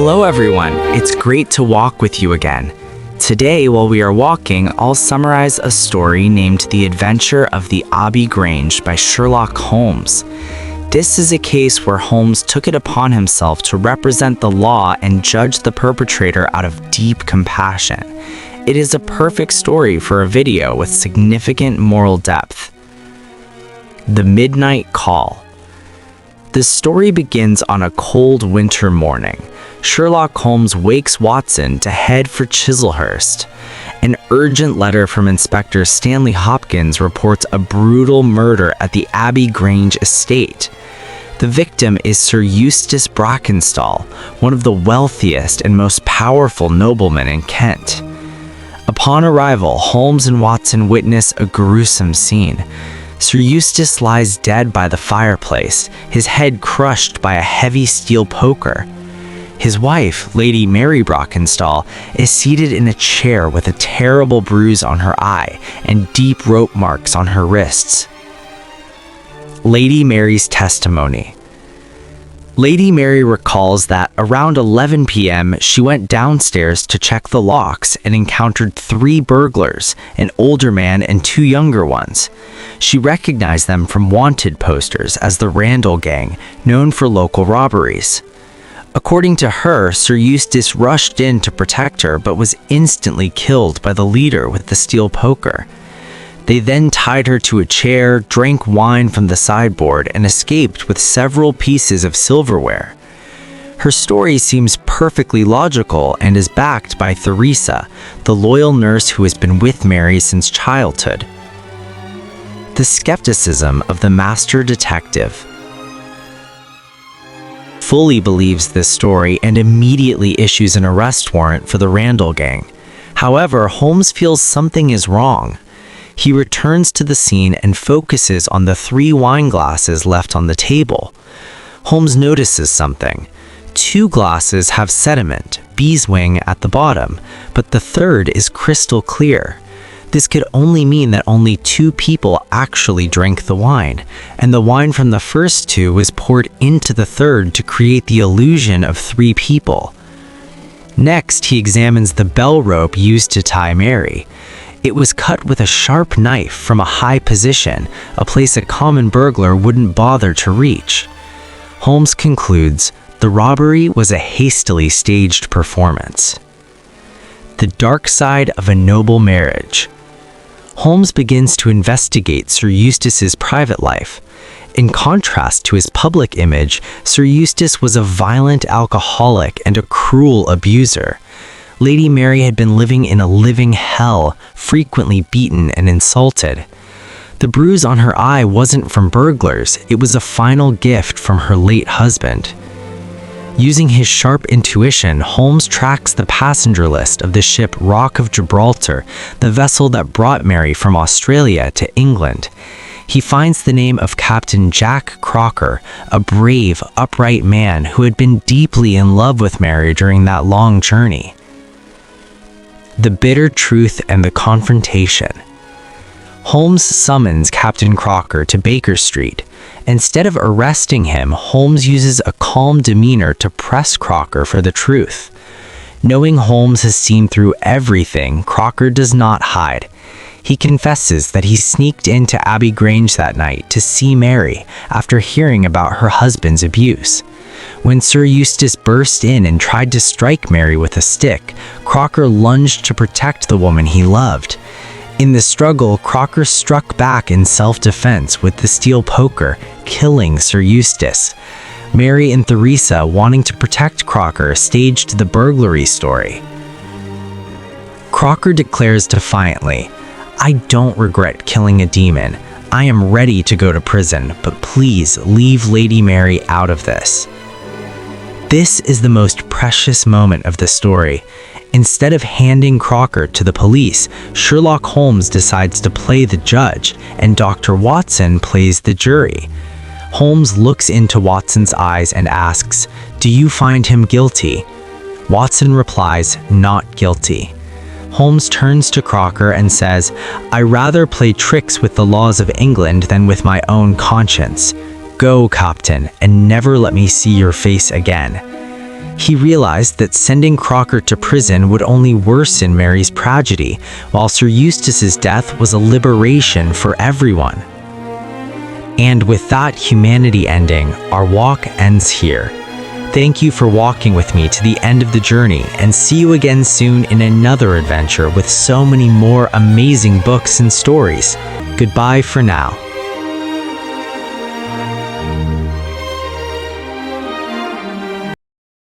Hello everyone, it's great to walk with you again. Today, while we are walking, I'll summarize a story named The Adventure of the Abbey Grange by Sherlock Holmes. This is a case where Holmes took it upon himself to represent the law and judge the perpetrator out of deep compassion. It is a perfect story for a video with significant moral depth. The Midnight Call. The story begins on a cold winter morning. Sherlock Holmes wakes Watson to head for Chislehurst. An urgent letter from Inspector Stanley Hopkins reports a brutal murder at the Abbey Grange estate. The victim is Sir Eustace Brackenstall, one of the wealthiest and most powerful noblemen in Kent. Upon arrival, Holmes and Watson witness a gruesome scene. Sir Eustace lies dead by the fireplace, his head crushed by a heavy steel poker. His wife, Lady Mary Brackenstall, is seated in a chair with a terrible bruise on her eye and deep rope marks on her wrists. Lady Mary's testimony. Lady Mary recalls that around 11 p.m. she went downstairs to check the locks and encountered 3 burglars, an older man and 2 younger ones. She recognized them from wanted posters as the Randall Gang, known for local robberies. According to her, Sir Eustace rushed in to protect her but was instantly killed by the leader with the steel poker. They then tied her to a chair, drank wine from the sideboard, and escaped with several pieces of silverware. Her story seems perfectly logical and is backed by Theresa, the loyal nurse who has been with Mary since childhood. The skepticism of the master detective. Fully believes this story and immediately issues an arrest warrant for the Randall Gang. However, Holmes feels something is wrong. He returns to the scene and focuses on the 3 wine glasses left on the table. Holmes notices something. 2 glasses have sediment, beeswing at the bottom, but the third is crystal clear. This could only mean that only 2 people actually drank the wine, and the wine from the first 2 was poured into the third to create the illusion of 3 people. Next, he examines the bell rope used to tie Mary. It was cut with a sharp knife from a high position, a place a common burglar wouldn't bother to reach. Holmes concludes the robbery was a hastily staged performance. The dark side of a noble marriage. Holmes begins to investigate Sir Eustace's private life. In contrast to his public image, Sir Eustace was a violent alcoholic and a cruel abuser. Lady Mary had been living in a living hell, frequently beaten and insulted. The bruise on her eye wasn't from burglars, it was a final gift from her late husband. Using his sharp intuition, Holmes tracks the passenger list of the ship Rock of Gibraltar, the vessel that brought Mary from Australia to England. He finds the name of Captain Jack Crocker, a brave, upright man who had been deeply in love with Mary during that long journey. The bitter truth and the confrontation. Holmes summons Captain Crocker to Baker Street. Instead of arresting him, Holmes uses a calm demeanor to press Crocker for the truth. Knowing Holmes has seen through everything, Crocker does not hide. He confesses that he sneaked into Abbey Grange that night to see Mary after hearing about her husband's abuse. When Sir Eustace burst in and tried to strike Mary with a stick, Crocker lunged to protect the woman he loved. In the struggle, Crocker struck back in self-defense with the steel poker, killing Sir Eustace. Mary and Theresa, wanting to protect Crocker, staged the burglary story. Crocker declares defiantly, "I don't regret killing a demon. I am ready to go to prison, but please leave Lady Mary out of this." This is the most precious moment of the story. Instead of handing Crocker to the police, Sherlock Holmes decides to play the judge, and Dr. Watson plays the jury. Holmes looks into Watson's eyes and asks, "Do you find him guilty?" Watson replies, "Not guilty." Holmes turns to Crocker and says, "I rather play tricks with the laws of England than with my own conscience. Go, Captain, and never let me see your face again." He realized that sending Crocker to prison would only worsen Mary's tragedy, while Sir Eustace's death was a liberation for everyone. And with that humanity ending, our walk ends here. Thank you for walking with me to the end of the journey, and see you again soon in another adventure with so many more amazing books and stories. Goodbye for now.